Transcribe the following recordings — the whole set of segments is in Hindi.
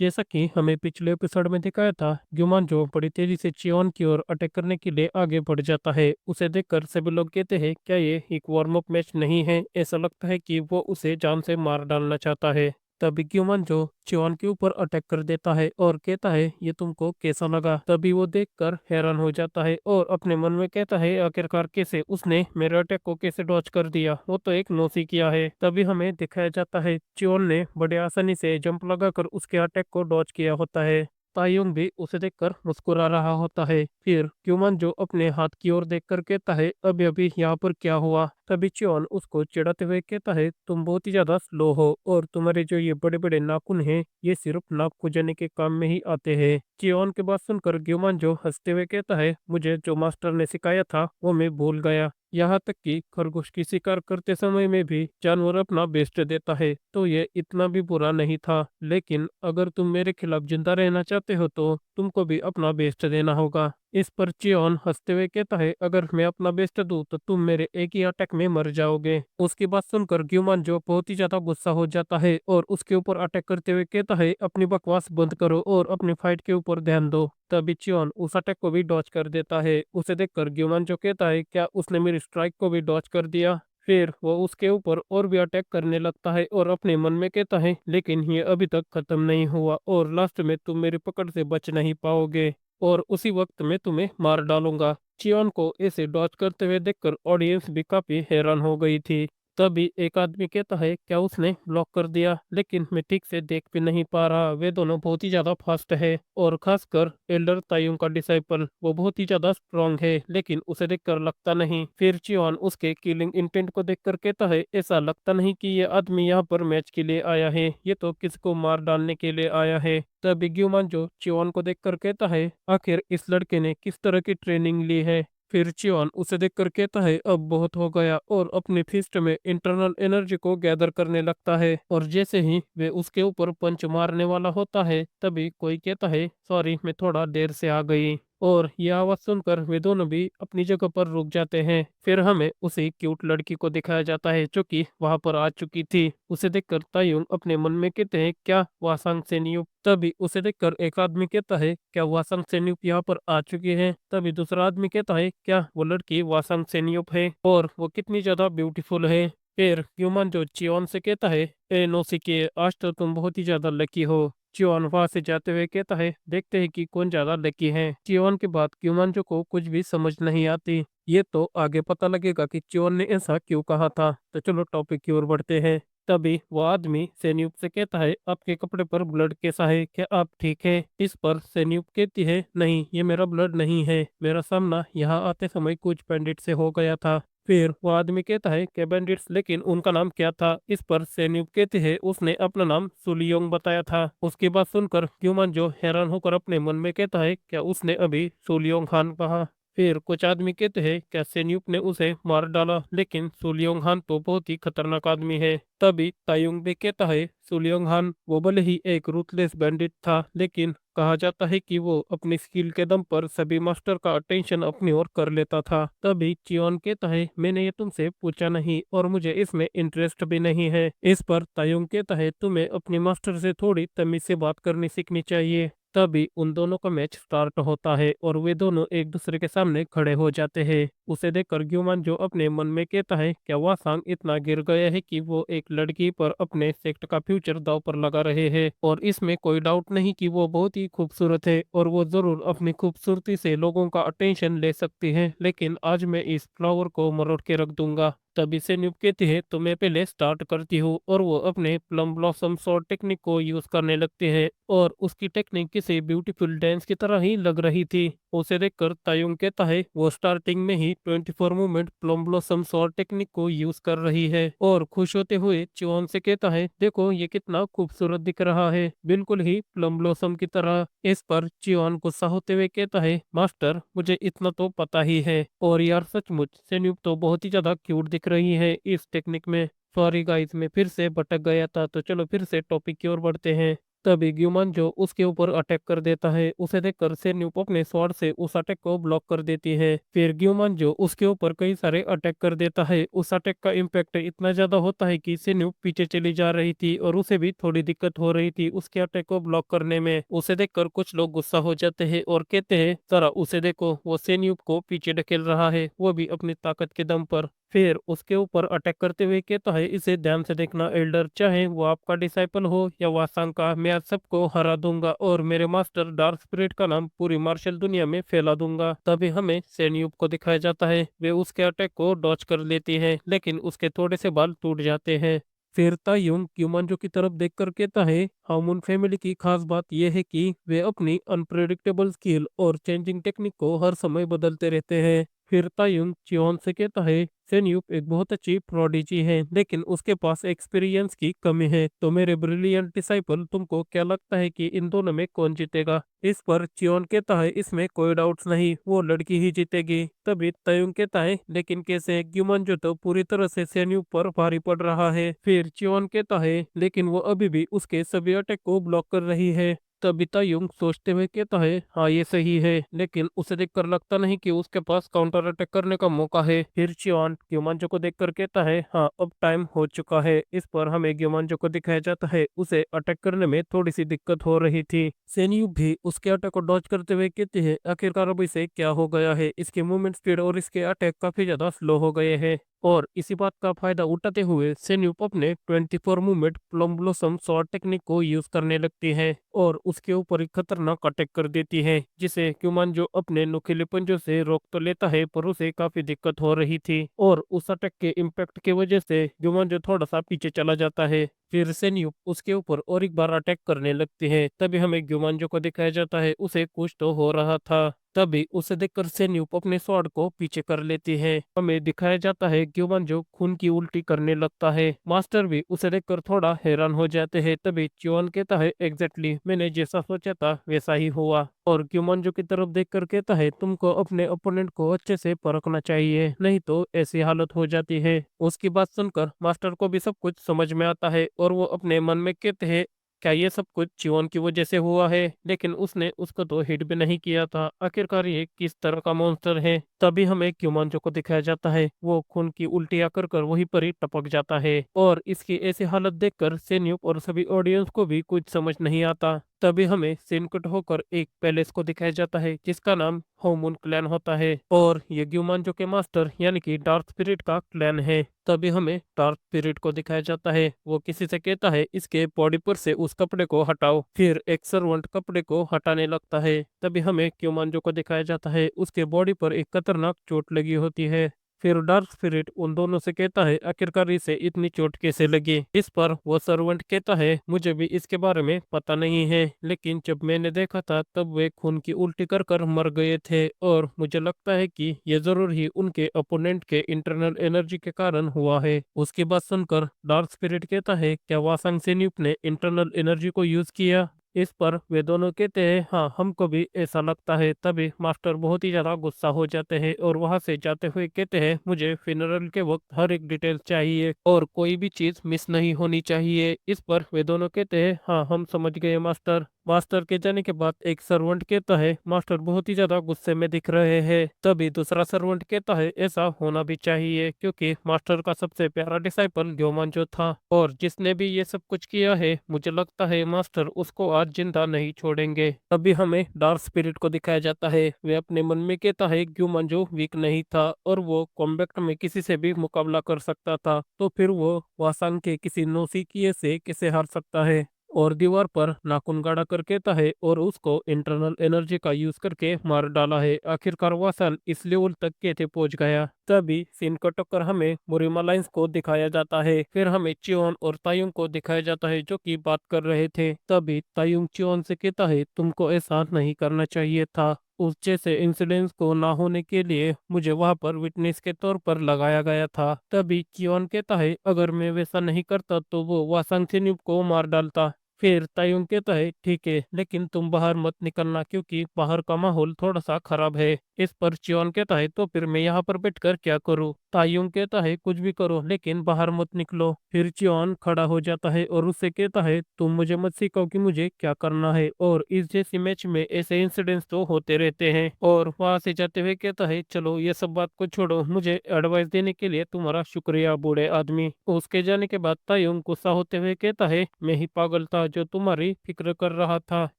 जैसा कि हमें पिछले एपिसोड में दिखाया था, ग्यूमान जो बड़ी तेजी से चियोन की ओर अटैक करने के लिए आगे बढ़ जाता है। उसे देखकर सभी लोग कहते हैं, क्या ये एक वार्म अप मैच नहीं है? ऐसा लगता है कि वो उसे जान से मार डालना चाहता है। तभी ग्यूमान जो चियोन के ऊपर अटैक कर देता है और कहता है, ये तुमको कैसा लगा? तभी वो देखकर हैरान हो जाता है और अपने मन में कहता है, आखिरकार कैसे उसने मेरे अटैक को कैसे डॉज कर दिया? वो तो एक नौसी किया है। तभी हमें दिखाया जाता है, चियोन ने बड़े आसानी से जंप लगाकर उसके अटैक को डॉज किया होता है। तायुंग भी उसे देखकर मुस्कुरा रहा होता है। फिर क्यूमन जो अपने हाथ की ओर देखकर कहता है, अभी अभी यहाँ पर क्या हुआ? तभी चियोन उसको चिढ़ाते हुए कहता है, तुम बहुत ही ज्यादा स्लो हो और तुम्हारे जो ये बड़े बड़े नाखून हैं, ये सिर्फ नाक खुजाने के काम में ही आते हैं। चियोन की बात सुनकर ग्यूमान जो हंसते हुए कहता है, मुझे जो मास्टर ने सिखाया था वो मैं भूल गया। यहाँ तक कि खरगोश की शिकार करते समय में भी जानवर अपना बेस्ट देता है, तो ये इतना भी बुरा नहीं था। लेकिन अगर तुम मेरे खिलाफ जिंदा रहना चाहते हो तो तुमको भी अपना बेस्ट देना होगा। इस पर चियोन हंसते हुए कहता है, अगर मैं अपना बेस्ट दूं तो तुम मेरे एक ही अटैक में मर जाओगे। उसकी बात सुनकर ग्यूमान जो बहुत ही ज्यादा गुस्सा हो जाता है और उसके ऊपर अटैक करते हुए कहता है, अपनी बकवास बंद करो और अपनी फाइट के ऊपर ध्यान दो। तभी चियोन उस अटैक को भी डॉज कर देता है। उसे देखकर ग्यूमान जो कहता है, क्या उसने मेरी स्ट्राइक को भी डॉज कर दिया? फिर वो उसके ऊपर और भी अटैक करने लगता है और अपने मन में कहता है, लेकिन ये अभी तक खत्म नहीं हुआ और लास्ट में तुम मेरी पकड़ से बच नहीं पाओगे और उसी वक्त मैं तुम्हें मार डालूंगा। चियोन को ऐसे डॉज करते हुए देखकर ऑडियंस भी काफी हैरान हो गई थी। तभी एक आदमी कहता है, क्या उसने ब्लॉक कर दिया? लेकिन मैं ठीक से देख भी नहीं पा रहा, वे दोनों बहुत ही ज्यादा फास्ट है और खासकर एल्डर तायुंग का डिसाइपल वो बहुत ही ज्यादा स्ट्रांग है, लेकिन उसे देखकर लगता नहीं। फिर चियोन उसके किलिंग इंटेंट को देखकर कहता है, ऐसा लगता नहीं कि ये आदमी यहाँ पर मैच के लिए आया है, ये तो किसी को मार डालने के लिए आया है। तभी ग्यूमान जो चियोन को देखकर कहता है, आखिर इस लड़के ने किस तरह की ट्रेनिंग ली है? फिर चियोन उसे देखकर कहता है, अब बहुत हो गया और अपनी फिस्ट में इंटरनल एनर्जी को गैदर करने लगता है और जैसे ही वे उसके ऊपर पंच मारने वाला होता है, तभी कोई कहता है, सॉरी मैं थोड़ा देर से आ गई। और यह आवाज सुनकर वे दोनों भी अपनी जगह पर रुक जाते हैं। फिर हमें उसी क्यूट लड़की को दिखाया जाता है जो कि वहां पर आ चुकी थी। उसे देखकर तायुंग अपने मन में कहते हैं, क्या वासंग सेन्यूप? तभी उसे देखकर एक आदमी कहता है, क्या वासंग सेन्यूप यहाँ पर आ चुकी है? तभी दूसरा आदमी कहता है, क्या वो लड़की वासंग सेन्यूप है और वो कितनी ज्यादा ब्यूटीफुल है? फिर ह्यूमन जो चियोन से कहता है, ए नौसिखिए, आज तो तुम बहुत ही ज्यादा लकी हो। चियोन वहां से जाते हुए कहता है, देखते हैं कि कौन ज्यादा लकी है। चियोन के बाद क्यूमांजो को कुछ भी समझ नहीं आती। ये तो आगे पता लगेगा कि चियोन ने ऐसा क्यों कहा था। तो चलो टॉपिक की ओर बढ़ते हैं। तभी वो आदमी सेन्यूप से कहता है, आपके कपड़े पर ब्लड कैसा है? क्या आप ठीक है? इस पर सेन्यूप कहती है, नहीं ये मेरा ब्लड नहीं है, मेरा सामना यहाँ आते समय कुछ बैंडिट से हो गया था। फिर वो आदमी कहता है, क्या बैंडिट्स? लेकिन उनका नाम क्या था? इस पर सैन्यूप कहते हैं, उसने अपना नाम सुलियोंग बताया था। उसकी बात सुनकर क्यूमन जो हैरान होकर अपने मन में कहता है, क्या उसने अभी सुलियोंग खान कहा? फिर कुछ आदमी कहते हैं, क्या सैन्यूप ने उसे मार डाला? लेकिन सुलियोंग खान तो बहुत ही खतरनाक आदमी है। तभी तायुंग भी कहता है, सुलियोंग खान वो भले ही एक रूथलेस बैंडिट था, लेकिन कहा जाता है कि वो अपनी स्किल के दम पर सभी मास्टर का अटेंशन अपनी ओर कर लेता था। तभी चियोन कहता है, मैंने ये तुमसे पूछा नहीं और मुझे इसमें इंटरेस्ट भी नहीं है। इस पर तायुंग कहता है, तुम्हें अपने मास्टर से थोड़ी तमीज से बात करनी सीखनी चाहिए। तभी उन दोनों का मैच स्टार्ट होता है और वे दोनों एक दूसरे के सामने खड़े हो जाते हैं। उसे देखकर ग्यूमान जो अपने मन में कहता है, क्या वासांग इतना गिर गया है कि वो एक लड़की पर अपने सेक्ट का फ्यूचर दांव पर लगा रहे हैं और इसमें कोई डाउट नहीं कि वो बहुत ही खूबसूरत है और वो जरूर अपनी खूबसूरती से लोगों का अटेंशन ले सकती है, लेकिन आज मैं इस फ्लावर को मरोड़ के रख दूंगा। तभी से न्यूब कहती है, तो मैं पहले स्टार्ट करती हूँ और वो अपने प्लम ब्लॉसम शॉट टेक्निक को यूज करने लगती है और उसकी टेक्निक किसी ब्यूटीफुल डांस की तरह ही लग रही थी। उसे देखकर तायुंग कहता है, वो स्टार्टिंग में ही 24 movement plum blossom shot technique को यूज कर रही है और खुश होते हुए चियोन से कहता है, देखो ये कितना खूबसूरत दिख रहा है, बिल्कुल ही प्लम ब्लॉसम की तरह। इस पर चियोन गुस्सा होते हुए कहता है, मास्टर मुझे इतना तो पता ही है और यार सचमुच सेन्यूब तो बहुत ही ज्यादा क्यूट दिख रही है इस टेक्निक में। सॉरी गाइस मैं फिर से भटक गया था, तो चलो फिर से टॉपिक की ओर बढ़ते हैं। तभी ग्यूमान जो उसके ऊपर अटैक कर देता है। उसे देखकर सेन्यूप अपने स्वॉर्ड से उस अटैक को ब्लॉक कर देती है। फिर ग्यूमान जो उसके ऊपर कई सारे अटैक कर देता है। उस अटैक का इम्पैक्ट इतना ज्यादा होता है कि सेन्यूप पीछे चली जा रही थी और उसे भी थोड़ी दिक्कत हो रही थी उसके अटैक को ब्लॉक करने में। उसे देखकर कुछ लोग गुस्सा हो जाते हैं और कहते हैं जरा उसे देखो, वो सेन्यूप को पीछे ढकेल रहा है, वो भी अपनी ताकत के दम पर। फिर उसके ऊपर अटैक करते हुए कहता है, इसे ध्यान से देखना एल्डर, चाहे वो आपका डिसाइपल हो या वासांग का, मैं आज सबको हरा दूंगा और मेरे मास्टर डार्क स्पिरिट का नाम पूरी मार्शल दुनिया में फैला दूंगा। तभी हमें सेन्यूप को दिखाया जाता है, वे उसके अटैक को डॉच कर लेती है लेकिन उसके थोड़े से बाल टूट जाते हैं। फिर तायुंग क्यूमांजो की तरफ देखकर कहता है, हाउमून फैमिली की खास बात यह है कि वे अपनी अनप्रेडिक्टेबल स्किल और चेंजिंग टेक्निक को हर समय बदलते रहते हैं। फिर तायुंग चियोन से कहता है, सेन्यूप एक बहुत अच्छी प्रोडिजी है लेकिन उसके पास एक्सपीरियंस की कमी है, तो मेरे ब्रिलियंट डिसाइपल तुमको क्या लगता है कि इन दोनों में कौन जीतेगा? इस पर चियोन कहता है, इसमें कोई डाउट्स नहीं, वो लड़की ही जीतेगी। तभी तायुंग कहता है, लेकिन कैसे? ग्यूमन जो तो पूरी तरह से सेन्यूप पर भारी पड़ रहा है। फिर चियोन कहता है, लेकिन वो अभी भी उसके सभी अटैक को ब्लॉक कर रही है। तभी तायुंग सोचते हुए कहता है, हाँ ये सही है, लेकिन उसे देखकर लगता नहीं कि उसके पास काउंटर अटैक करने का मौका है। फिर चियोन ग्योमांजो को देखकर कहता है, हाँ अब टाइम हो चुका है। इस पर हमें ग्योमांजो को दिखाया जाता है, उसे अटैक करने में थोड़ी सी दिक्कत हो रही थी। सेन्यू भी उसके अटैक को डॉज करते हुए कहते हैं, आखिरकार अब इसे क्या हो गया है, इसकी मूवमेंट स्पीड और इसके अटैक काफी ज्यादा स्लो हो गए हैं। और इसी बात का फायदा उठाते हुए सेन्यूप अपने 24 movement plum blossom shot technique को यूज करने लगती है और उसके ऊपर एक खतरनाक अटैक कर देती है, जिसे क्यूमान जो अपने नुकीले पंजों से रोक तो लेता है पर उसे काफी दिक्कत हो रही थी और उस अटैक के इम्पैक्ट की वजह से क्यूमान जो थोड़ा सा पीछे चला जाता है। फिर सेन्यूप उसके ऊपर और एक बार अटैक करने लगती है। तभी हमें ग्युमांजो को दिखाया जाता है, उसे कुछ तो हो रहा था। तभी उसे देखकर सेन्यूप अपने स्वॉर्ड को पीछे कर लेती है। हमें दिखाया जाता है ग्युमांजो खून की उल्टी करने लगता है। मास्टर भी उसे देखकर थोड़ा हैरान हो जाते हैं। तभी च्योन कहता है, एग्जैक्टली मैंने जैसा सोचा था वैसा ही हुआ। और ग्युमांजो की तरफ देखकर कहता है, तुमको अपने ओपोनेंट को अच्छे से परखना चाहिए, नहीं तो ऐसी हालत हो जाती है। उसकी बात सुनकर मास्टर को भी सब कुछ समझ में आता है और वो अपने मन में कहते हैं, क्या ये सब कुछ चियोन की वजह से हुआ है? लेकिन उसने उसको तो हिट भी नहीं किया था, आखिरकार ये किस तरह का मॉन्स्टर है? तभी हमें क्यूमांजो को दिखाया जाता है, वो खून की उल्टियां कर कर वहीं पर ही टपक जाता है और इसकी ऐसी हालत देखकर सेन्यूप और सभी ऑडियंस को भी कुछ समझ नहीं आता। तभी हमें सीन कट होकर एक पैलेस को दिखाया जाता है जिसका नाम होमून क्लैन होता है और ये ग्यूमांजो के मास्टर यानी कि डार्क स्पिरिट का क्लैन है। तभी हमें डार्क स्पिरिट को दिखाया जाता है, वो किसी से कहता है, इसके बॉडी पर से उस कपड़े को हटाओ। फिर एक सर्वेंट कपड़े को हटाने लगता है। तभी हमें क्यूमांजो को दिखाया जाता है, उसके बॉडी पर एक खतरनाक चोट लगी होती है। फिर डार्क स्पिरिट उन दोनों से कहता है, आखिरकार इसे इतनी चोट कैसे लगी? इस पर वो सर्वेंट कहता है, मुझे भी इसके बारे में पता नहीं है, लेकिन जब मैंने देखा था तब वे खून की उल्टी कर कर मर गए थे और मुझे लगता है कि ये जरूर ही उनके अपोनेंट के इंटरनल एनर्जी के कारण हुआ है। उसकी बात सुनकर डार्क स्पिरिट कहता है, क्या वासंग सेन्यूप ने इंटरनल एनर्जी को यूज किया? इस पर वे दोनों कहते हैं, हाँ हमको भी ऐसा लगता है। तभी मास्टर बहुत ही ज्यादा गुस्सा हो जाते हैं और वहां से जाते हुए कहते हैं, मुझे फिनरल के वक्त हर एक डिटेल चाहिए और कोई भी चीज मिस नहीं होनी चाहिए। इस पर वे दोनों कहते हैं, हाँ हम समझ गए मास्टर। मास्टर के जाने के बाद एक सर्वेंट कहता है, मास्टर बहुत ही ज्यादा गुस्से में दिख रहे हैं। तभी दूसरा सर्वेंट कहता है, ऐसा होना भी चाहिए क्योंकि मास्टर का सबसे प्यारा डिसाइपल ग्योमांजो था और जिसने भी ये सब कुछ किया है, मुझे लगता है मास्टर उसको आज जिंदा नहीं छोड़ेंगे। तभी हमें डार्क स्पिरिट को दिखाया जाता है, वे अपने मन में कहता है ग्योमांजो वीक नहीं था और वो कॉम्बैट में किसी से भी मुकाबला कर सकता था, तो फिर वो वासांग के किसी नौसिखिए से कैसे हार सकता है? और दीवार पर नाखून गाड़ा कर कहता है, और उसको इंटरनल एनर्जी का यूज करके मार डाला है। आखिरकार वासन इस लेवल तक कैसे पहुंच गया? तभी सीन को टक्कर हमें मोरिमा लाइंस को दिखाया जाता है। फिर हमें चियोन और तायुंग को दिखाया जाता है जो कि बात कर रहे थे। तभी तायुंग चियोन से कहता है, तुमको ऐसा नहीं करना चाहिए था, उस जैसे इंसिडेंट्स को ना होने के लिए मुझे वहां पर विटनेस के तौर पर लगाया गया था। तभी चियोन कहता है, अगर मैं वैसा नहीं करता तो वो वासंग सिन्यूप को मार डालता। फिर तायुंग कहता है ठीक है, लेकिन तुम बाहर मत निकलना क्योंकि बाहर का माहौल थोड़ा सा खराब है। इस पर चियोन कहता है तो फिर मैं यहाँ पर बैठकर क्या करूँ। तायुंग कहता है कुछ भी करो लेकिन बाहर मत निकलो। फिर चियोन खड़ा हो जाता है और उससे कहता है तुम मुझे मत सिखाओ कि मुझे क्या करना है, और इस जैसी मैच में ऐसे इंसिडेंट्स तो होते रहते हैं। और वहां से जाते हुए कहता है चलो ये सब बात को छोड़ो, मुझे एडवाइस देने के लिए तुम्हारा शुक्रिया बूढ़े आदमी। उसके जाने के बाद तायुंग गुस्सा होते हुए कहता है मैं ही पागल था जो तुम्हारी फिक्र कर रहा था,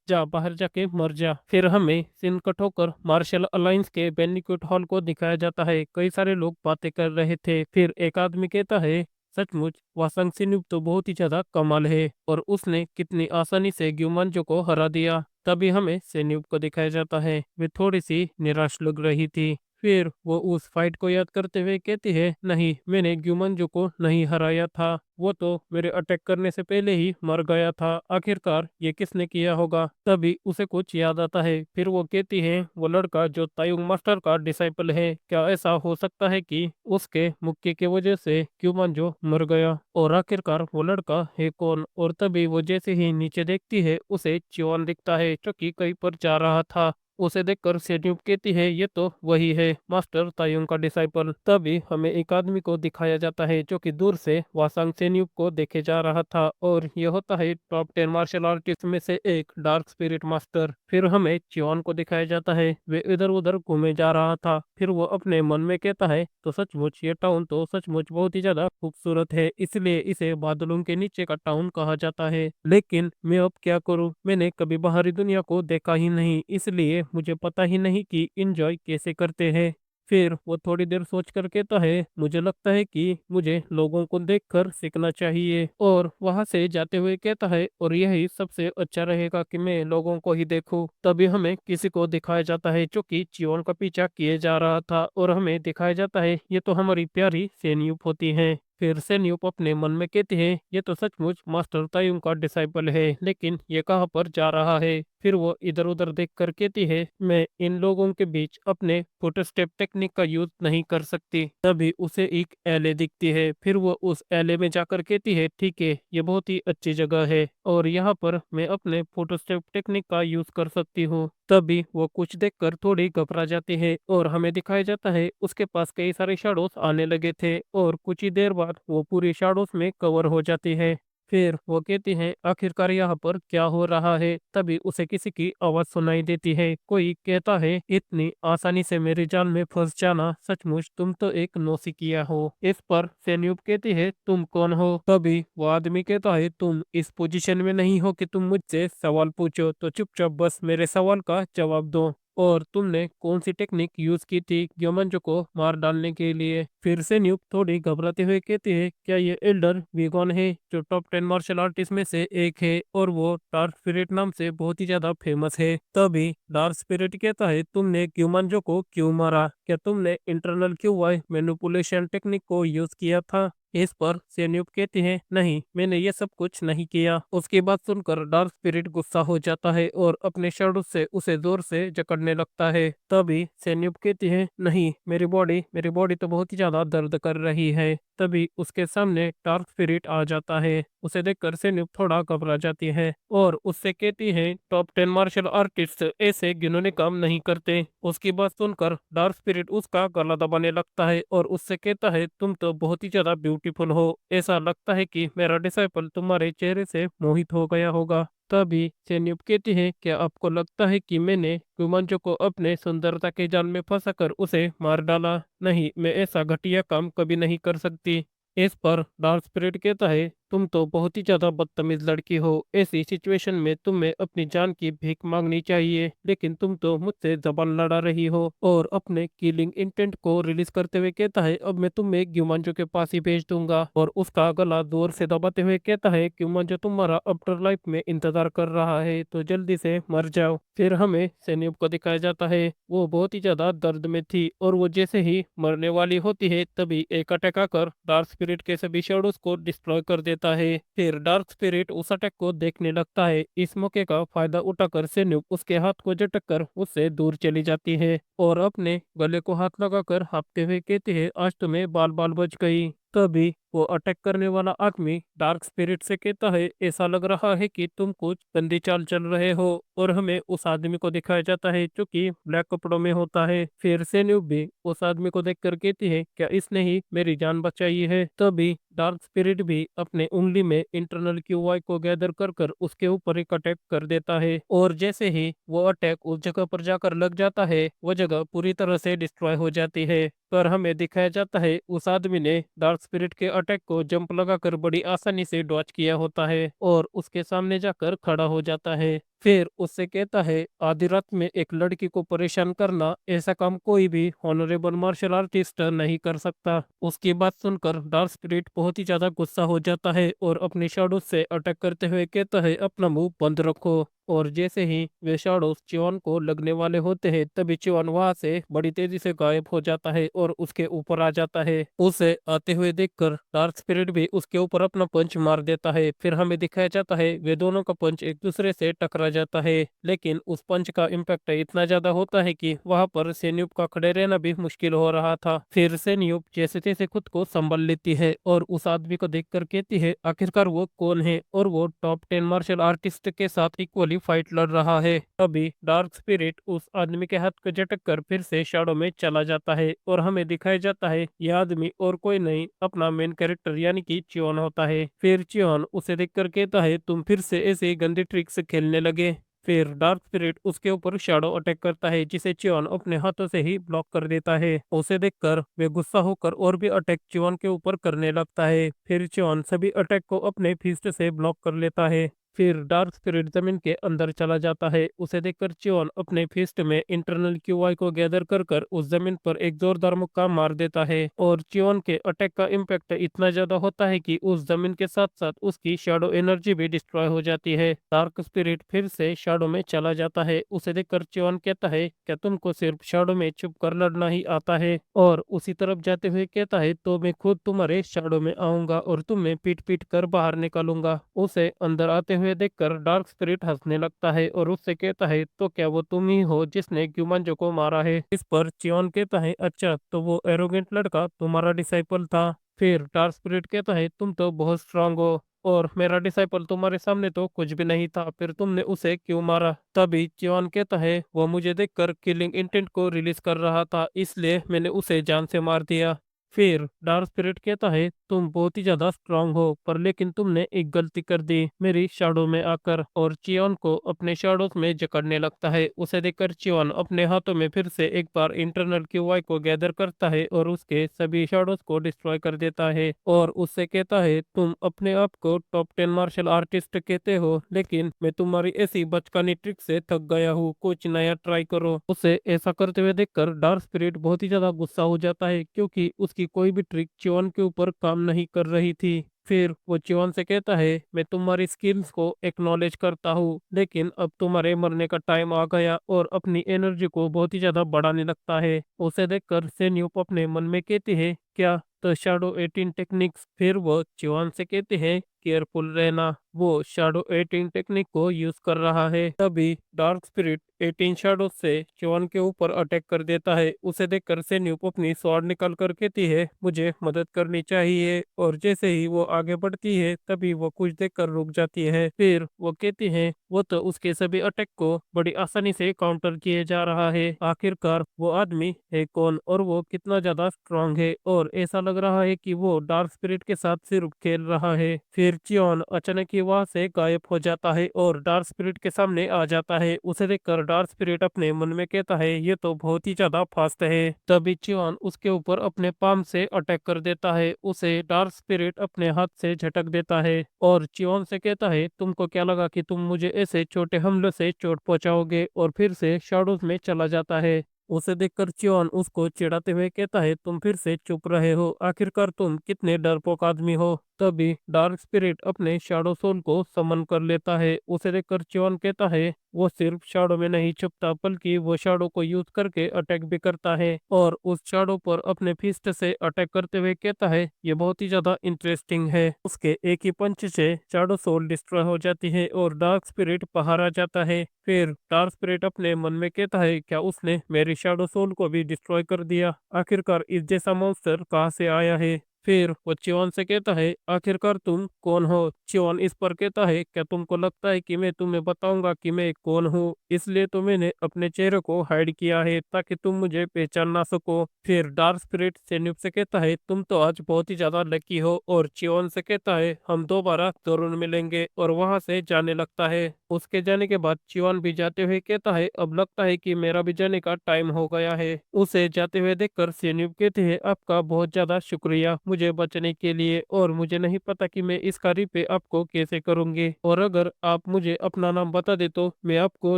जा बाहर जाके मर जा। फिर हमें सीन कट होकर मार्शल अलायंस के बेनिक्विट हॉल को दिखाया जाता है। कई सारे लोग बातें कर रहे थे। फिर एक आदमी कहता है सचमुच वासंग सिन्यूब तो बहुत ही ज्यादा कमाल है, और उसने कितनी आसानी से ग्यूमांजो को हरा दिया। तभी हमें सेन्यूब को दिखाया जाता है, वे थोड़ी सी निराश लग रही थी। फिर वो उस फाइट को याद करते हुए कहती है नहीं, मैंने ग्यूमंजो को नहीं हराया था, वो तो मेरे अटैक करने से पहले ही मर गया था। आखिरकार ये किसने किया होगा। तभी उसे कुछ याद आता है। फिर वो कहती है वो लड़का जो तायुंग मास्टर का डिसाइपल है, क्या ऐसा हो सकता है कि उसके मुक्के की वजह से ग्यूमंजो मर गया, और आखिरकार वो लड़का है कौन। और तभी वो जैसे ही नीचे देखती है उसे चियोन दिखता है जो कि कहीं पर जा रहा था। उसे देखकर सेड्यूब कहती है ये तो वही है मास्टर तायुंग का डिसाइपल। तभी हमें एक आदमी को दिखाया जाता है जो कि दूर से वासांग सेन्यूब को देखे जा रहा था, और यह होता है टॉप 10 मार्शल आर्टिस्ट में से एक डार्क स्पिरिट मास्टर। फिर हमें चियोन को दिखाया जाता है, वे इधर उधर घूमे जा रहा था। फिर वो अपने मन में कहता है तो सचमुच ये टाउन तो सचमुच बहुत ही ज्यादा खूबसूरत है, इसलिए इसे बादलों के नीचे का टाउन कहा जाता है। लेकिन मैं अब क्या करूं, मैंने कभी बाहरी दुनिया को देखा ही नहीं, इसलिए मुझे पता ही नहीं कि इंजॉय कैसे करते हैं। फिर वो थोड़ी देर सोच कर कहता है मुझे लगता है कि मुझे लोगों को देखकर सीखना चाहिए, और वहां से जाते हुए कहता है और यही सबसे अच्छा रहेगा कि मैं लोगों को ही देखूं। तभी हमें किसी को दिखाया जाता है जो कि चियोन का पीछा किए जा रहा था, और हमें दिखाया जाता है ये तो हमारी प्यारी सेन्यूप होती है। फिर सेन्यूप अपने मन में कहती है ये तो सचमुच मास्टर तायुंग का डिसाइपल है, लेकिन ये कहाँ पर जा रहा है। फिर वो इधर उधर देख कर कहती है मैं इन लोगों के बीच अपने फुटस्टेप टेक्निक का यूज नहीं कर सकती। तभी उसे एक एले दिखती है। फिर वो उस एले में जाकर कहती है ठीक है, ये बहुत ही अच्छी जगह है और यहाँ पर मैं अपने फुटस्टेप टेक्निक का यूज कर सकती हूँ। तभी वो कुछ देखकर थोड़ी घबरा जाती है, और हमें दिखाया जाता है उसके पास कई सारे शैडोज आने लगे थे, और कुछ ही देर बाद वो पूरी शैडोज में कवर हो जाती है। फिर वो कहती है आखिरकार यहाँ पर क्या हो रहा है। तभी उसे किसी की आवाज सुनाई देती है। कोई कहता है इतनी आसानी से मेरे जाल में फंस जाना, सचमुच तुम तो एक नौसिखिया हो। इस पर सेन्यूब कहती है तुम कौन हो। तभी वो आदमी कहता है तुम इस पोजीशन में नहीं हो कि तुम मुझसे सवाल पूछो, तो चुपचाप बस मेरे सवाल का जवाब दो, और तुमने कौन सी टेक्निक यूज की थी ग्योमंजो को मार डालने के लिए। फिर से न्यूब थोड़ी घबराते हुए कहती है क्या ये एल्डर वीगॉन है जो टॉप 10 मार्शल आर्टिस्ट में से एक है, और वो डार्क स्पिरिट नाम से बहुत ही ज्यादा फेमस है। तभी डार्क स्पिरिट कहता है तुमने ग्योमंजो को क्यों मारा, क्या तुमने इंटरनल क्यू मैनिपुलेशन टेक्निक को यूज किया था। इस पर सेन्यूब कहती है नहीं, मैंने ये सब कुछ नहीं किया। उसकी बात सुनकर डार्क स्पिरिट गुस्सा हो जाता है और अपने शरीर से उसे जोर से जकड़ने लगता है। तभी सेन्यूब कहती है नहीं, मेरी बॉडी तो बहुत ही ज्यादा दर्द कर रही है। तभी उसके सामने डार्क स्पिरिट आ जाता है। उसे देखकर सेन्यूब थोड़ा घबरा जाती है और उससे कहती है टॉप 10 मार्शल आर्टिस्ट ऐसे घिनौने काम नहीं करते। उसकी बात सुनकर डार्क स्पिरिट उसका गला दबाने लगता है और उससे कहता है तुम तो बहुत ही ज्यादा ब्यूटीफुल हो, ऐसा लगता है कि मेरा डिसाइपल तुम्हारे चेहरे से मोहित हो गया होगा। तभी सेन्यूब कहती है क्या आपको लगता है कि मैंने कुमांचो को अपने सुंदरता के जाल में फंसाकर उसे मार डाला। नहीं, मैं ऐसा घटिया काम कभी नहीं कर सकती। इस पर डार्क स्पिरिट कहता है तुम तो बहुत ही ज्यादा बदतमीज लड़की हो, ऐसी सिचुएशन में तुम्हें अपनी जान की भीख मांगनी चाहिए, लेकिन तुम तो मुझसे जबान लड़ा रही हो। और अपने किलिंग इंटेंट को रिलीज करते हुए कहता है अब मैं तुम्हें ग्यूमांजो के पास ही भेज दूंगा, और उसका गला जोर से दबाते हुए कहता है ग्यूमांजो तुम्हारा आफ्टर लाइफ में इंतजार कर रहा है, तो जल्दी से मर जाओ। फिर हमें सेन्यूब को दिखाया जाता है, वो बहुत ही ज्यादा दर्द में थी, और वो जैसे ही मरने वाली होती है तभी एक अटैक आकर डार्क स्पिरिट के सभी शेडोज को डिस्ट्रॉय कर देता है। फिर डार्क स्पिरिट उस अटैक को देखने लगता है। इस मौके का फायदा उठाकर सेन्यूब उसके हाथ को झटक कर उससे दूर चली जाती है, और अपने गले को हाथ लगाकर हाँफते हुए कहती है आज तुम्हें बाल बाल बच गई। तभी वो अटैक करने वाला आदमी डार्क स्पिरिट से कहता है, ऐसा लग रहा है कि तुम कुछ गंदी चाल चल रहे हो। और हमें उस आदमी को दिखाया जाता है जो कि ब्लैक कपड़ों में होता है। फिर से न्यूब भी उस आदमी को देखकर कहती है, क्या इसने ही मेरी जान बचाई है। तभी डार्क स्पिरिट भी अपने उंगली में इंटरनल क्यूआई को गैदर कर कर उसके ऊपर एक अटैक कर देता है। और जैसे ही वो अटैक उस जगह पर जाकर लग जाता है, वो जगह पूरी तरह से डिस्ट्रॉय हो जाती है। पर हमें दिखाया जाता है उस आदमी ने डार्क स्पिरिट के अटैक को जंप लगाकर बड़ी आसानी से डॉच किया होता है और उसके सामने जाकर खड़ा हो जाता है। फिर उससे कहता है, आधी रात में एक लड़की को परेशान करना, ऐसा काम कोई भी ऑनरेबल मार्शल आर्टिस्ट नहीं कर सकता। उसकी बात सुनकर डार्क स्पिरिट बहुत ही ज्यादा गुस्सा हो जाता है और अपनी शैडो से अटैक करते हुए कहता है, अपना मुंह बंद रखो। और जैसे ही वे शैडोज च्योन को लगने वाले होते हैं, तभी च्योन वहां से बड़ी तेजी से गायब हो जाता है और उसके ऊपर आ जाता है। उसे आते हुए देखकर डार्क स्पिरिट भी उसके ऊपर अपना पंच मार देता है। फिर हमें दिखाया जाता है वे दोनों का पंच एक दूसरे से टकरा जाता है, लेकिन उस पंच का इम्पैक्ट इतना ज्यादा होता है कि वहां पर सेन्यूब का खड़े रहना भी मुश्किल हो रहा था। फिर सेन्यूब जैसे तैसे खुद को संभाल लेती है और उस आदमी को देखकर कहती है, आखिरकार वो कौन है और वो टॉप 10 मार्शल आर्टिस्ट के साथ इक्वली फाइट लड़ रहा है। अभी डार्क स्पिरिट उस आदमी के हाथ को झटक कर फिर से शैडो में चला जाता है और हमें दिखाया जाता है यह आदमी और कोई नहीं, अपना मेन कैरेक्टर यानी कि च्योन होता है। फिर च्योन उसे देखकर कहता है, तुम फिर से ऐसे गंदे ट्रिक्स खेलने लगे। फिर डार्क स्पिरिट उसके ऊपर शैडो अटैक करता है, जिसे च्योन अपने हाथों से ही ब्लॉक कर देता है। उसे देखकर वे गुस्सा होकर और भी अटैक च्योन के ऊपर करने लगता है। फिर च्योन सभी अटैक को अपने फिस्ट से ब्लॉक कर लेता है। फिर डार्क स्पिरिट जमीन के अंदर चला जाता है। उसे देखकर च्योन अपने फिस्ट में इंटरनल क्यूआई को गैदर कर कर उस जमीन पर एक जोरदार मुक्का मार देता है और च्योन के अटैक का इम्पैक्ट इतना ज्यादा होता है कि उस जमीन के साथ साथ उसकी शैडो एनर्जी भी डिस्ट्रॉय हो जाती है। डार्क स्पिरिट फिर से शैडो में चला जाता है। उसे देखकर च्योन कहता है, क्या तुमको सिर्फ शैडो में छुप कर लड़ना ही आता है। और उसी तरफ जाते हुए कहता है, तो मैं खुद तुम्हारे शैडो में आऊंगा और तुम्हें पीट पीट कर बाहर निकालूंगा। उसे अंदर आते हुए देखकर डार्क स्पिरिट हंसने लगता है और उससे कहता है, तो क्या वो तुम ही हो जिसने ग्यूमांजो को मारा है। इस पर च्योन कहता है, अच्छा तो वो एरोगेंट लड़का तुम्हारा डिसाइपल था। फिर डार्क स्पिरिट कहता है, तुम तो बहुत स्ट्रांग हो और मेरा डिसाइपल तुम्हारे सामने तो कुछ भी नहीं था, फिर तुमने उसे क्यों मारा। तभी च्योन कहता है, वो मुझे देखकर किलिंग इंटेंट को रिलीज कर रहा था, इसलिए मैंने उसे जान से मार दिया। फिर डार्क स्पिरिट कहता है, तुम बहुत ही ज्यादा स्ट्रांग हो, पर लेकिन तुमने एक गलती कर दी मेरी शैडो में आकर। और चियोन को अपने शैडोज में जकड़ने लगता है। उसे देखकर चियोन अपने हाथों में फिर से एक बार इंटरनल क्यूआई को गैदर करता है और उसके सभी शैडोज को डिस्ट्रॉय कर देता है और उससे कहता है, तुम अपने आप को टॉप 10 मार्शल आर्टिस्ट कहते हो, लेकिन मैं तुम्हारी ऐसी बचकानी ट्रिक से थक गया हूँ, कुछ नया ट्राई करो। उसे ऐसा करते हुए देखकर डार्क स्पिरिट बहुत ही ज्यादा गुस्सा हो जाता है, क्योंकि उसकी कोई भी ट्रिक च्योन के ऊपर काम नहीं कर रही थी। फिर वो च्योन से कहता है, मैं तुम्हारी स्किल्स को एक्नॉलेज करता हूँ, लेकिन अब तुम्हारे मरने का टाइम आ गया। और अपनी एनर्जी को बहुत ही ज्यादा बढ़ाने लगता है। उसे देखकर सेन्यूप अपने मन में कहती है, क्या द शैडो 18 टेक्निक्स। फिर वो च्योन से कहते हैं, केयरफुल रहना, वो शैडो 18 टेक्निक को यूज कर रहा है। तभी डार्क स्पिरिट 18 शैडो से च्योन के ऊपर अटैक कर देता है। उसे देखकर सेन्यूप अपनी स्वॉर्ड निकाल कर कहती है, मुझे मदद करनी चाहिए। और जैसे ही वो आगे बढ़ती है, तभी वो कुछ देखकर रुक जाती है। फिर वो कहती है, वो तो उसके सभी अटैक को बड़ी आसानी से काउंटर किए जा रहा है, आखिरकार वो आदमी है कौन और वो कितना ज्यादा स्ट्रांग है। और ऐसा लग रहा है कि वो डार्क स्पिरिट के साथ सिर्फ खेल रहा है। फिर च्योन अचानक ही वहां से गायब हो जाता है और डार्क स्पिरिट के सामने आ जाता है। उसे देखकर डार्क स्पिरिट अपने मन में कहता है, ये तो बहुत ही ज्यादा फास्ट है। तभी च्योन उसके ऊपर अपने पाम से अटैक कर देता है। उसे डार्क स्पिरिट अपने हाथ से झटक देता है और च्योन से कहता है, तुमको क्या लगा कि तुम मुझे ऐसे छोटे हमले से चोट पहुंचाओगे। और फिर से शैडोज में चला जाता है। उसे देखकर च्योन उसको चिढ़ाते हुए कहता है, तुम फिर से चुप रहे हो, आखिरकार तुम कितने डरपोक आदमी हो। तभी डार्क स्पिरिट अपने शैडो सोल को समन कर लेता है। उसे देखकर च्योन कहता है, वो सिर्फ शैडो में नहीं छुपता, बल्कि वो शैडो को यूज करके अटैक भी करता है और उस शैडो पर अपने फिस्ट से अटैक करते हुए कहता है, ये बहुत ही ज्यादा इंटरेस्टिंग है। उसके एक ही पंच से शैडो सोल डिस्ट्रॉय हो जाती है और डार्क स्पिरिट बाहर आ जाता है। फिर डार्क स्पिरिट अपने मन में कहता है, क्या उसने मेरी शैडो सोल को भी डिस्ट्रॉय कर दिया, आखिरकार इस जैसा मॉन्स्टर कहाँ से आया है। फिर वो चियोन से कहता है, आखिरकार तुम कौन हो? चियोन इस पर कहता है, क्या तुमको लगता है कि मैं तुम्हें बताऊंगा कि मैं कौन हूँ? इसलिए तो मैंने अपने चेहरे को हाइड किया है ताकि तुम मुझे पहचान ना सको। फिर डार्क स्पिरिट सेन्यूप से कहता है, तुम तो आज बहुत ही ज्यादा लकी हो। और चियोन से कहता है, हम दोबारा जरूर मिलेंगे। और वहां से जाने लगता है। उसके जाने के बाद चियोन भी जाते हुए कहता है, अब लगता है कि मेरा भी जाने का टाइम हो गया है। उसे जाते हुए देखकर सेन्यूप कहते हैं, आपका बहुत ज्यादा शुक्रिया मुझे बचने के लिए, और मुझे नहीं पता कि मैं इसका रिपे आपको कैसे करूंगी, और अगर आप मुझे अपना नाम बता दे तो मैं आपको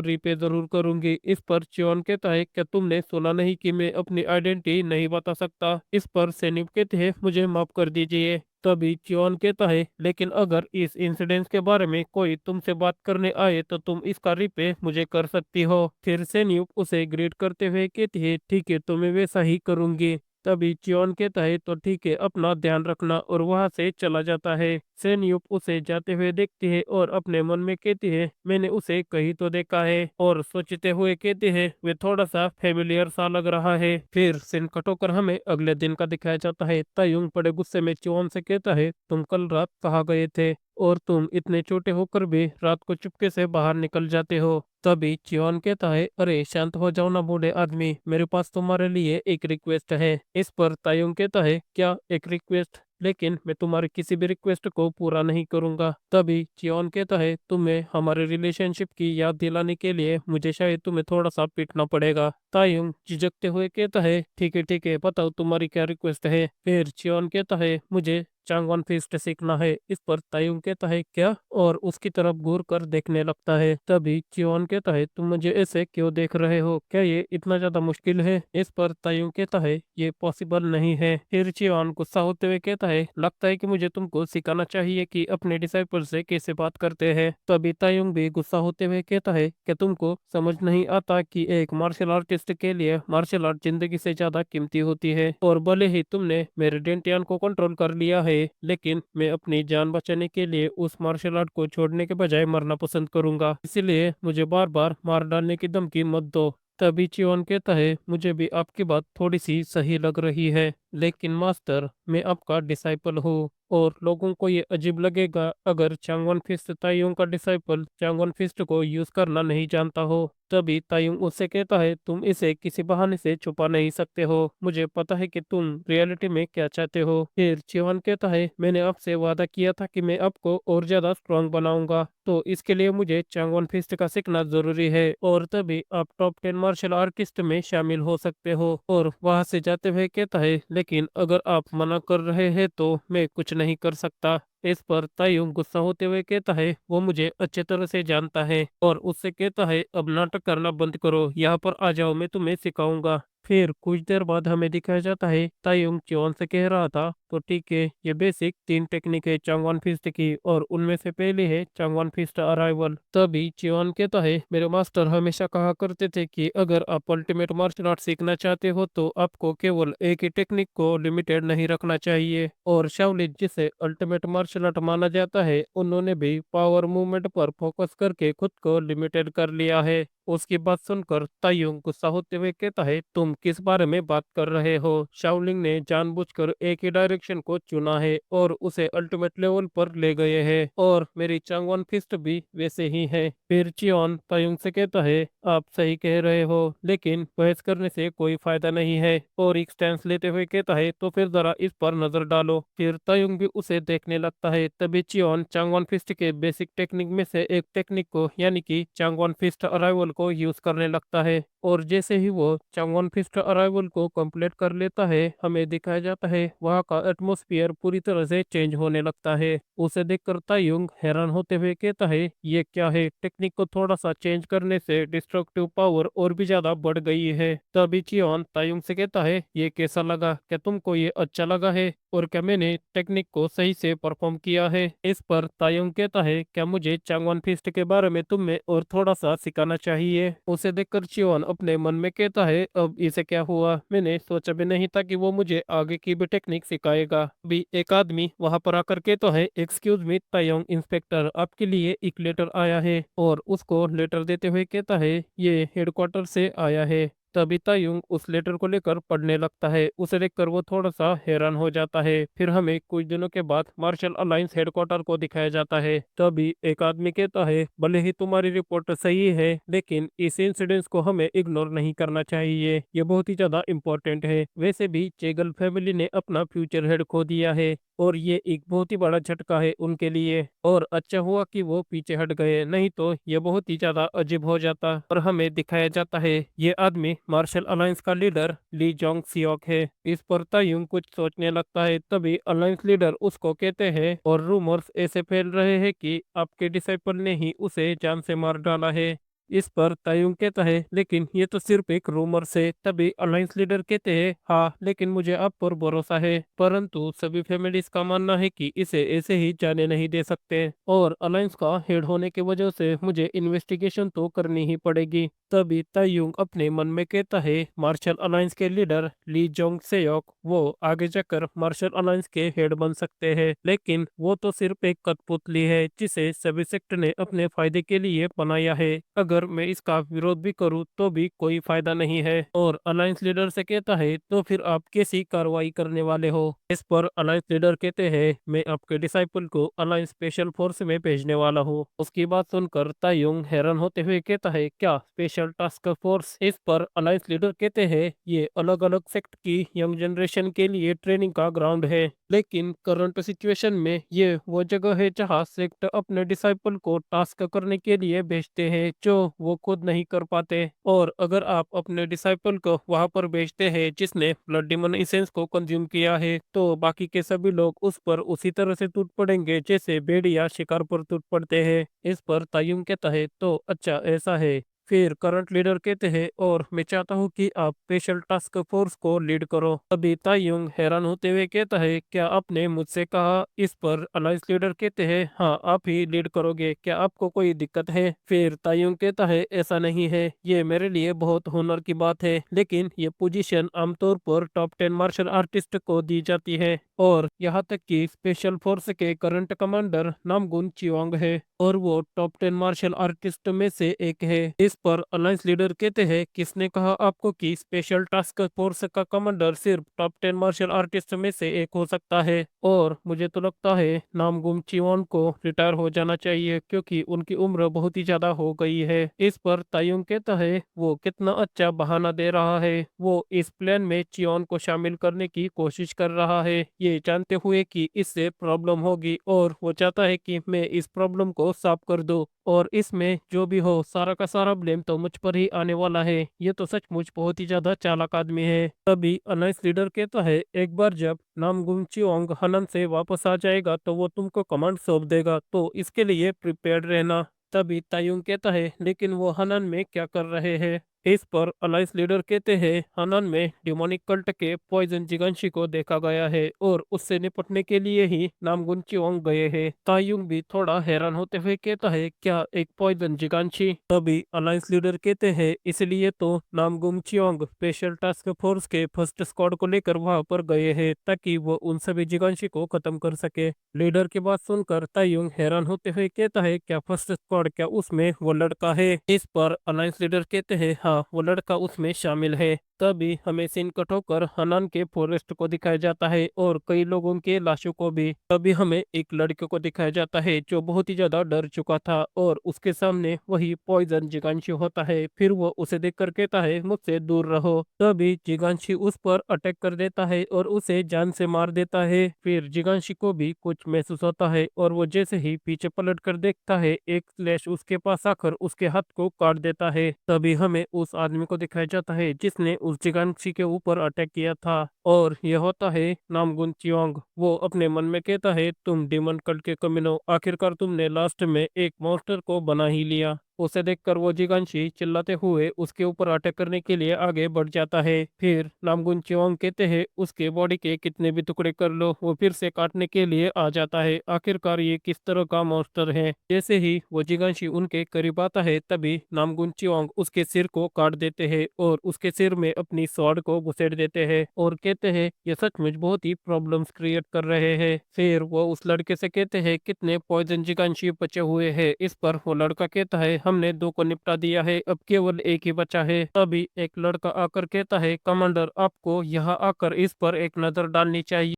रिपे जरूर करूंगी। इस पर चियोन कहता है, क्या तुमने सुना नहीं कि मैं अपनी आइडेंटिटी नहीं बता सकता? इस पर सेन्यूप कहते हैं, मुझे माफ कर दीजिए। तभी चियोन कहता है, लेकिन अगर इस इंसिडेंट के बारे में कोई तुमसे बात करने आए तो तुम इसका रिप्ले मुझे कर सकती हो। फिर से न्यूक उसे ग्रीट करते हुए कहती है, ठीक है तो मैं वैसा ही करूंगी। तभी चियोन कहता है, तो ठीक है अपना ध्यान रखना, और वहां से चला जाता है। सेन्यूप उसे जाते हुए देखती है और अपने मन में कहती है, मैंने उसे कहीं तो देखा है, और सोचते हुए कहती है, वे थोड़ा सा फेमिलियर सा लग रहा है। फिर सीन कट होकर हमें अगले दिन का दिखाया जाता है। तायुंग बड़े गुस्से में चियोन से कहता है, तुम कल रात कहाँ गए थे, और तुम इतने छोटे होकर भी रात को चुपके से बाहर निकल जाते हो? तभी चियोन कहता है, अरे शांत हो जाओ ना बूढ़े आदमी, मेरे पास तुम्हारे लिए एक रिक्वेस्ट है। इस पर तायुंग कहता है, क्या एक रिक्वेस्ट? लेकिन मैं तुम्हारी किसी भी रिक्वेस्ट को पूरा नहीं करूंगा। तभी चियोन कहता है, तुम्हें हमारे रिलेशनशिप की याद दिलाने के लिए मुझे शायद तुम्हें थोड़ा सा पीटना पड़ेगा। तायुंग झिझकते हुए कहता है, ठीक है बताओ तुम्हारी क्या रिक्वेस्ट है। फिर चियोन कहता है, मुझे चांगवान फिस्ट सीखना है। इस पर तायुंग कहता है, क्या? और उसकी तरफ घूर कर देखने लगता है। तभी चियोन कहता है, तुम मुझे ऐसे क्यों देख रहे हो? क्या ये इतना ज्यादा मुश्किल है? इस पर तायुंग कहता है, ये पॉसिबल नहीं है। फिर चियोन गुस्सा होते हुए कहता है, लगता है कि मुझे तुमको सिखाना चाहिए कि अपने डिसाइपल से कैसे बात करते हैं। तभी तायुंग भी गुस्सा होते हुए कहता है, क्या तुमको समझ नहीं आता कि एक मार्शल आर्टिस्ट के लिए मार्शल आर्ट जिंदगी से ज्यादा कीमती होती है? और भले ही तुमने मेरे डेंटियान को कंट्रोल कर लिया है, लेकिन मैं अपनी जान बचाने के लिए उस मार्शल आर्ट को छोड़ने के बजाय मरना पसंद करूंगा। इसलिए मुझे बार बार मार डालने की धमकी मत दो। तभी चियोन कहता है, मुझे भी आपकी बात थोड़ी सी सही लग रही है, लेकिन मास्टर मैं आपका डिसाइपल हूँ, और लोगों को ये अजीब लगेगा अगर चांगवन फिस्ट ताइयों का डिसाइपल चांगवन फिस्ट को यूज करना नहीं जानता हो। तभी तायुंग उससे कहता है, तुम इसे किसी बहाने से छुपा नहीं सकते हो, मुझे पता है कि तुम रियलिटी में क्या चाहते हो। फिर चियोन कहता है, मैंने आपसे वादा किया था कि मैं आपको और ज्यादा स्ट्रांग बनाऊंगा, तो इसके लिए मुझे चांगवन फिस्ट का सीखना जरूरी है, और तभी आप टॉप 10 मार्शल आर्टिस्ट में शामिल हो सकते हो। और वहां से जाते हुए कहता है, लेकिन अगर आप मना कर रहे हैं तो मैं कुछ नहीं कर सकता। इस पर तायुंग गुस्सा होते हुए कहता है, वो मुझे अच्छे तरह से जानता है, और उससे कहता है, अब नाटक करना बंद करो, यहाँ पर आ जाओ मैं तुम्हें सिखाऊंगा। फिर कुछ देर बाद हमें दिखाया जाता है, तायुंग चियोन से कह रहा था, तो ठीक है ये बेसिक 3 टेक्निक है चांगवान फिस्ट की, और उनमें से पहली है चांगवान फिस्ट अराइवल। तभी चियोन कहता है, मेरे मास्टर हमेशा कहा करते थे कि अगर आप अल्टीमेट मार्शल आर्ट सीखना चाहते हो तो आपको केवल एक ही टेक्निक को लिमिटेड नहीं रखना चाहिए। और शाओलिन जिसे अल्टीमेट मार्शल आर्ट माना जाता है, उन्होंने भी पावर मूवमेंट पर फोकस करके खुद को लिमिटेड कर लिया है। उसकी बात सुनकर तायुंग गुस्सा होते हुए कहता है, तुम किस बारे में बात कर रहे हो? शाओलिंग ने जानबूझकर एक ही डायरेक्शन को चुना है और उसे अल्टीमेट लेवल पर ले गए हैं, और मेरी चांगवान फिस्ट भी वैसे ही है। फिर चियोन तायुंग से कहता है, आप सही कह रहे हो, लेकिन बहस करने से कोई फायदा नहीं है, और एक स्टैंस लेते हुए कहता है, तो फिर जरा इस पर नजर डालो। फिर तायुंग भी उसे देखने लगता है। तभी चियोन चांगवान फिस्ट के बेसिक टेक्निक में से एक टेक्निक को, यानी कि चांगवान फिस्ट अराइवल को यूज करने लगता है, और जैसे ही वो चांगवान फिस्ट अराइवल को कंप्लीट कर लेता है, हमें दिखाया जाता है वहाँ का एटमोस्फियर पूरी तरह से चेंज होने लगता है। उसे देखकर तायुंग हैरान होते हुए कहता है, ये क्या है? टेक्निक को थोड़ा सा चेंज करने से डिस्ट्रक्टिव पावर और भी ज्यादा बढ़ गई है। तभी चियोन तायुंग से कहता है, ये कैसा लगा? क्या तुमको ये अच्छा लगा है? और क्या मैंने टेक्निक को सही से परफॉर्म किया है? इस पर तायुंग कहता है, क्या मुझे चांगवान फिस्ट के बारे में तुम्हें और थोड़ा सा सिखाना चाहिए? उसे देखकर चियोन अपने मन में कहता है, अब इसे क्या हुआ? मैंने सोचा भी नहीं था कि वो मुझे आगे की भी टेक्निक सिखाएगा। भी एक आदमी वहां पर आकर कहता है, एक्सक्यूज मी तायुंग इंस्पेक्टर, आपके लिए एक लेटर आया है। और उसको लेटर देते हुए कहता है, ये हेडक्वार्टर से आया है। तभी तायुंग उस लेटर को लेकर पढ़ने लगता है। उसे देखकर वो थोड़ा सा हैरान हो जाता है। फिर हमें कुछ दिनों के बाद मार्शल अलायंस हेडक्वार्टर को दिखाया जाता है। तभी एक आदमी कहता है, भले ही तुम्हारी रिपोर्ट सही है, लेकिन इस इंसिडेंस को हमें इग्नोर नहीं करना चाहिए, ये बहुत ही ज्यादा इम्पोर्टेंट है। वैसे भी चेगल फैमिली ने अपना फ्यूचर हेड खो दिया है और ये एक बहुत ही बड़ा झटका है उनके लिए। और अच्छा हुआ कि वो पीछे हट गए, नहीं तो ये बहुत ही ज्यादा अजीब हो जाता। और हमें दिखाया जाता है ये आदमी मार्शल अलायंस का लीडर ली जोंग सियोक है। इस पर तायुंग कुछ सोचने लगता है। तभी अलायंस लीडर उसको कहते हैं, और रूमर्स ऐसे फैल रहे हैं कि आपके डिसाइपल ने ही उसे जान से मार डाला है। इस पर तायुंग कहता है, लेकिन ये तो सिर्फ एक रूमर से। तभी अलायंस लीडर कहते हैं, हाँ, लेकिन मुझे आप पर भरोसा है, परंतु सभी फैमिलीज का मानना है कि इसे ऐसे ही जाने नहीं दे सकते, और अलायंस का हेड होने की वजह से मुझे इन्वेस्टिगेशन तो करनी ही पड़ेगी। तभी तायुंग अपने मन में कहता है, मार्शल अलायंस के लीडर ली जोंग सेयोक वो आगे जाकर मार्शल अलायंस के हेड बन सकते हैं, लेकिन वो तो सिर्फ एक कठपुतली है जिसे सभी सेक्ट ने अपने फायदे के लिए बनाया है। अगर मैं इसका विरोध भी करूं तो भी कोई फायदा नहीं है। और अलायंस लीडर से कहता है, तो फिर आप कैसी कार्रवाई करने वाले हो? इस पर अलायंस लीडर कहते हैं, मैं आपके डिसाइपल को अलायंस स्पेशल फोर्स में भेजने वाला हूँ। उसकी बात सुनकर तायुंग हैरान होते हुए कहता है, क्या स्पेशल टास्क फोर्स? इस पर अलायंस लीडर कहते हैं, ये अलग अलग सेक्ट की यंग जनरेशन के लिए ट्रेनिंग का ग्राउंड है, लेकिन करंट सिचुएशन में ये वो जगह है जहाँ सेक्ट अपने डिसाइपल को टास्क करने के लिए भेजते हैं जो वो खुद नहीं कर पाते। और अगर आप अपने डिसाइपल को वहां पर भेजते हैं जिसने ब्लड डिमन एसेंस को कंज्यूम किया है, तो बाकी के सभी लोग उस पर उसी तरह से टूट पड़ेंगे जैसे भेड़िया शिकार पर टूट पड़ते हैं। इस पर तायुम कहता है, तो अच्छा ऐसा है। फिर करंट लीडर कहते हैं, और मैं चाहता हूँ कि आप स्पेशल टास्क फोर्स को लीड करो। अभी तायुंग हैरान होते हुए कहता है, क्या आपने मुझसे कहा? इस पर अलायंस लीडर कहते हैं, हाँ, आप ही लीड करोगे, क्या आपको कोई दिक्कत है? फिर तायुंग कहता है, ऐसा नहीं है, ये मेरे लिए बहुत हुनर की बात है, लेकिन ये पोजीशन आमतौर पर टॉप 10 मार्शल आर्टिस्ट को दी जाती है, और यहाँ तक कि स्पेशल फोर्स के करंट कमांडर नामगुन चिवांग है, और वो टॉप 10 मार्शल आर्टिस्ट में से एक है। इस पर अलायंस लीडर कहते हैं, किसने कहा आपको कि स्पेशल टास्क फोर्स का कमांडर सिर्फ टॉप 10 मार्शल आर्टिस्ट में से एक हो सकता है? और मुझे तो लगता है नामगुम चिवांग को रिटायर हो जाना चाहिए, क्योंकि उनकी उम्र बहुत ही ज्यादा हो गई है। इस पर तायुंग कहता है, वो कितना अच्छा बहाना दे रहा है, वो इस प्लान में चियोन को शामिल करने की कोशिश कर रहा है, ये जानते हुए कि इससे प्रॉब्लम होगी, और वो चाहता है कि मैं इस प्रॉब्लम को साफ कर दूं, और इसमें जो भी हो सारा का सारा ब्लेम तो मुझ पर ही आने वाला है। ये तो सचमुच बहुत ही ज्यादा चालाक आदमी है। तभी अलायंस लीडर कहता है, एक बार जब नामगुम चियोंग हनन से वापस आ जाएगा तो वो तुमको कमांड सौंप देगा, तो इसके लिए प्रिपेयर्ड रहना। तभी तायुंग कहता है, लेकिन वो हनन में क्या कर रहे हैं? इस पर अलायंस लीडर कहते हैं, हनन में डिमोनिक कल्ट के पॉइजन जिगांशी को देखा गया है, और उससे निपटने के लिए ही नामगुन चिओंग गए हैं। तायुंग भी थोड़ा हैरान होते हुए कहता है, क्या एक पॉइजन जिगांशी? तभी अलायंस लीडर कहते हैं, इसलिए तो नामगुम चिओंग स्पेशल टास्क फोर्स के फर्स्ट स्क्वाड को लेकर वहां पर गए हैं, ताकि वो उन सभी जिगांशी को खत्म कर सके। लीडर की बात सुनकर तायुंग हैरान होते हुए कहता है, क्या फर्स्ट स्क्वाड, क्या उसमें वो लड़का है? इस पर अलायंस लीडर कहते हैं, हाँ, वो लड़का उसमें शामिल है। तभी हमें सीन कट होकर हनान के फॉरेस्ट को दिखाया जाता है, और कई लोगों के लाशों को भी। तभी हमें एक लड़के को दिखाया जाता है जो बहुत ही ज्यादा डर चुका था, और उसके सामने वही पॉइजन जिगांशी होता है। फिर वो उसे देखकर कहता है, मुझसे दूर रहो। तभी जिगांशी उस पर अटैक कर देता है और उसे जान से मार देता है। फिर जिगांशी को भी कुछ महसूस होता है, और वो जैसे ही पीछे पलट कर देखता है, एक स्लैश उसके पास आकर उसके हाथ को काट देता है। तभी हमें उस आदमी को दिखाया जाता है जिसने उस जिगांशी के ऊपर अटैक किया था, और यह होता है नामगुन चियोंग। वो अपने मन में कहता है, तुम डिमन कल्ट के कमीनों, आखिरकार तुमने लास्ट में एक मॉन्स्टर को बना ही लिया। उसे देखकर वो जिगांशी चिल्लाते हुए उसके ऊपर अटैक करने के लिए आगे बढ़ जाता है। फिर नामगुन चियोंग कहते हैं, उसके बॉडी के कितने भी टुकड़े कर लो, वो फिर से काटने के लिए आ जाता है। आखिरकार ये किस तरह का मॉन्स्टर है? जैसे ही वो जिगांशी उनके करीब आता है, तभी नामगुन चियोंग उसके सिर को काट देते हैं, और उसके सिर में अपनी स्वॉर्ड को घुसेड़ देते हैं, और कहते हैं, ये सचमुच बहुत ही प्रॉब्लम्स क्रिएट कर रहे हैं। फिर वो उस लड़के से कहते हैं, कितने पॉइजन जिगांशी बचे हुए हैं? इस पर वो लड़का कहता है, हमने 2 को निपटा दिया है, अब केवल एक ही बचा है। तभी एक लड़का आकर कहता है, कमांडर आपको यहाँ आकर इस पर एक नजर डालनी चाहिए।